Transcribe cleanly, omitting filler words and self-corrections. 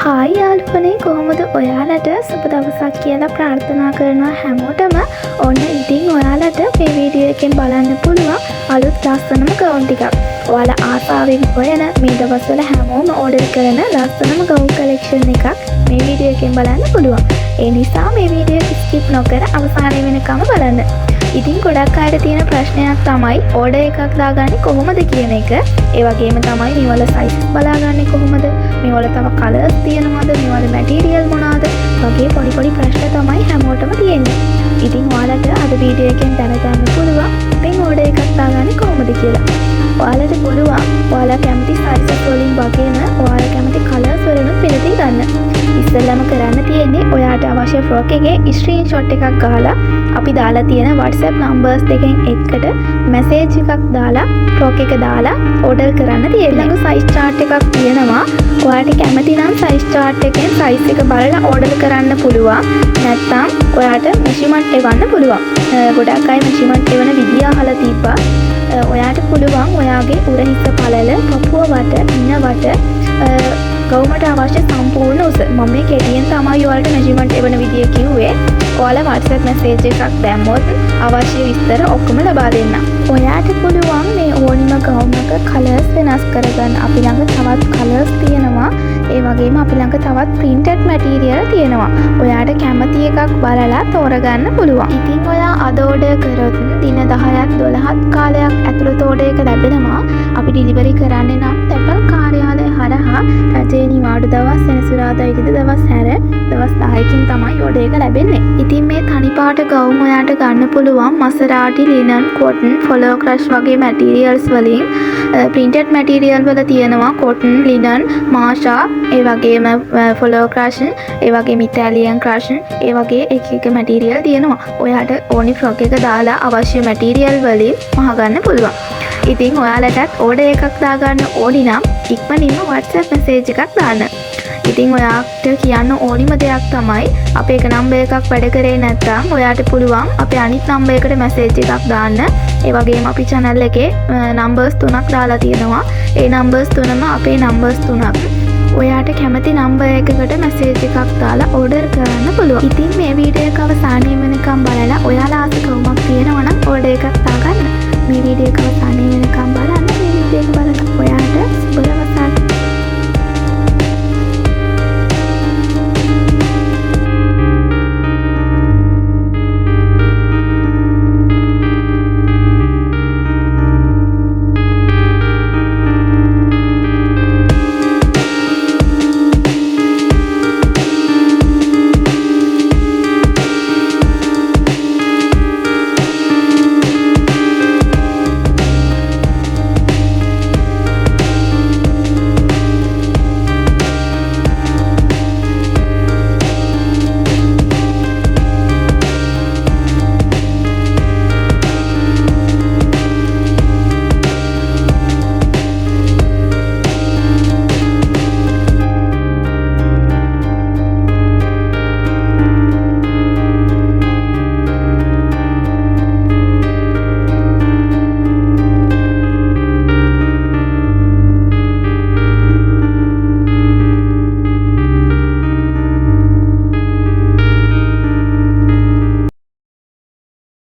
Hi යාළුවනේ කොහොමද ඔයාලට සුබ දවසක් කියලා ප්‍රාර්ථනා කරනවා හැමෝටම. ඔන්න ඉතින් ඔයාලට මේ වීඩියෝ එකෙන් බලන්න පුළුවන් අලුත් ලස්සනම ගවුම් ටිකක්. ඔයාලා ආසාවෙන් හොයන මේ දවස්වල හැමෝම ඕඩර් කරන ලස්සනම ගවුම් කලෙක්ෂන් එකක් මේ වීඩියෝ එකෙන් බලන්න පුළුවන්. ඒ නිසා මේ වීඩියෝ එක ස්කිප් නොකර අවසානය වෙනකම් බලන්න. ඉතින් ගොඩක් අයට තියෙන ප්‍රශ්නයක් තමයි ඕඩර් එකක් දාගන්නේ කොහොමද කියන එක. ඒ වගේම තමයි මේවල සයිස් බලාගන්නේ කොහොමද, මේවල තව කලර්ස් තියෙනවද, මේවල මැටීරියල් මොනවාද වගේ පොඩි ප්‍රශ්න තමයි හැමෝටම තියෙන්නේ. ඉතින් ඔයාලට අද වීඩියෝ එකෙන් දැනගන්න පුළුවන් මේ ඕඩර් එකක් දාගන්නේ කොහොමද කියලා. ඔයාලට පුළුවන් ඔයාලා කැමති සයිසස් වලින් වගේම ඔයාලා කැමති කලර්ස් වලින් පිළිදී ගන්න. ඉස්සෙල්ලාම කරන්න තියෙන්නේ ඔයාට අවශ්‍ය ෆ්‍රොක් එකේ ස්ක්‍රීන්ෂොට් එකක් ගහලා අපි දාලා තියෙන WhatsApp numbers දෙකෙන් එකකට මැසේජ් එකක් දාලා ෆ්‍රොක් එක දාලා ඕඩර් කරන්න තියෙනවා. ඊළඟ සයිස් chart එකක් තියෙනවා. ඔයාට කැමති නම් සයිස් chart එකෙන් සයිස් එක බලලා ඕඩර් කරන්න පුළුවන්. නැත්නම් ඔයාට මෙෂර්මන්ට් එවන්න පුළුවන්. ගොඩක් අය මෙෂර්මන්ට් එවන විදිය අහලා තිබ්බා. ඔයාට පුළුවන් ඔයාගේ උරහිස පළල, පපුව වට, ඉන වට ගවුමට අවශ්‍ය සම්පූර්ණ උස. මම මේ කෙටියෙන් තමයි ඔයාලට මෙෂර්මන්ට් එවන විදිය කිව්වේ. ඔයාලා WhatsApp message එකක් දැම්මොත් අවශ්‍ය විස්තර ඔක්කොම ලබා දෙන්න. ඔයාට පුළුවන් මේ ඕනිම ගවුම් එක කලර්ස් වෙනස් කරගන්න. අපි ළඟ තවත් කලර්ස් තියෙනවා. ඒ වගේම අපි ළඟ තවත් printed material තියෙනවා. ඔයාට කැමති එකක් බලලා තෝරගන්න පුළුවන්. ඉතින් ඔයා අද ඕඩර් කරොත් දින 10ක් 12ක් කාලයක් ඇතුළත ඕඩර් එක ලැබෙනවා. අපි ඩිලිවරි කරන්නේ නම් තැපල් කාර්යාලය හරහා රජයේ නිවාඩු දවස් සෙනසුරාදා ඉරිදා දවස් හැර දවස් 10කින් තමයි ඕඩර් එක ලැබෙන්නේ. ඉතින් මේ තනි පාට ගවුම් ඔයාට ගන්න පුළුවන් මසරාටි, ලිනන්, කොටන්, ෆොලෝ ක්‍රෂ් වගේ මැටීරියල්ස් වලින්. printed material වල තියෙනවා කොටන්, ලිනන්, මාෂා, ඒ වගේම ෆොලෝ ක්‍රෂ්, ඒ වගේම ඉතාලියන් ක්‍රෂ්, ඒ වගේ එක මැටීරියල් තියෙනවා. ඔයාට ඕනි ෆ්‍රොක් එක දාලා අවශ්‍ය මැටීරියල් වලින් මහගන්න පුළුවන්. ඉතින් ඔයාලටත් ඕඩර් එකක් දාගන්න ඕනි නම් ඉක්මනින්ම WhatsApp message එකක් දාන්න. ඉතින් ඔයාට කියන්න ඕනිම දෙයක් තමයි අපේ එක නම්බර් එකක් වැඩ කරේ නැත්නම් ඔයාට පුළුවන් අපේ අනිත් නම්බර් එකට මැසේජ් එකක් දාන්න. ඒ වගේම අපි channel එකේ numbers 3ක් දාලා තියෙනවා. ඒ numbers 3ම අපේ numbers 3ක්. ඔයාට කැමති නම්බර් එකකට මැසේජ් එකක් දාලා ඕඩර් කරන්න පුළුවන්. ඉතින් මේ වීඩියෝ එක අවසානයේ වෙනකම් බලලා ඔයාලා ආස කවුමක් තියෙනවා නම් ඕඩර් එකක් දාගන්න. මේ වීඩියෝ එක අවසානයේ වෙනකම් බලන්න. මේ වීඩියෝ එක බලලා ඔයාට සුබ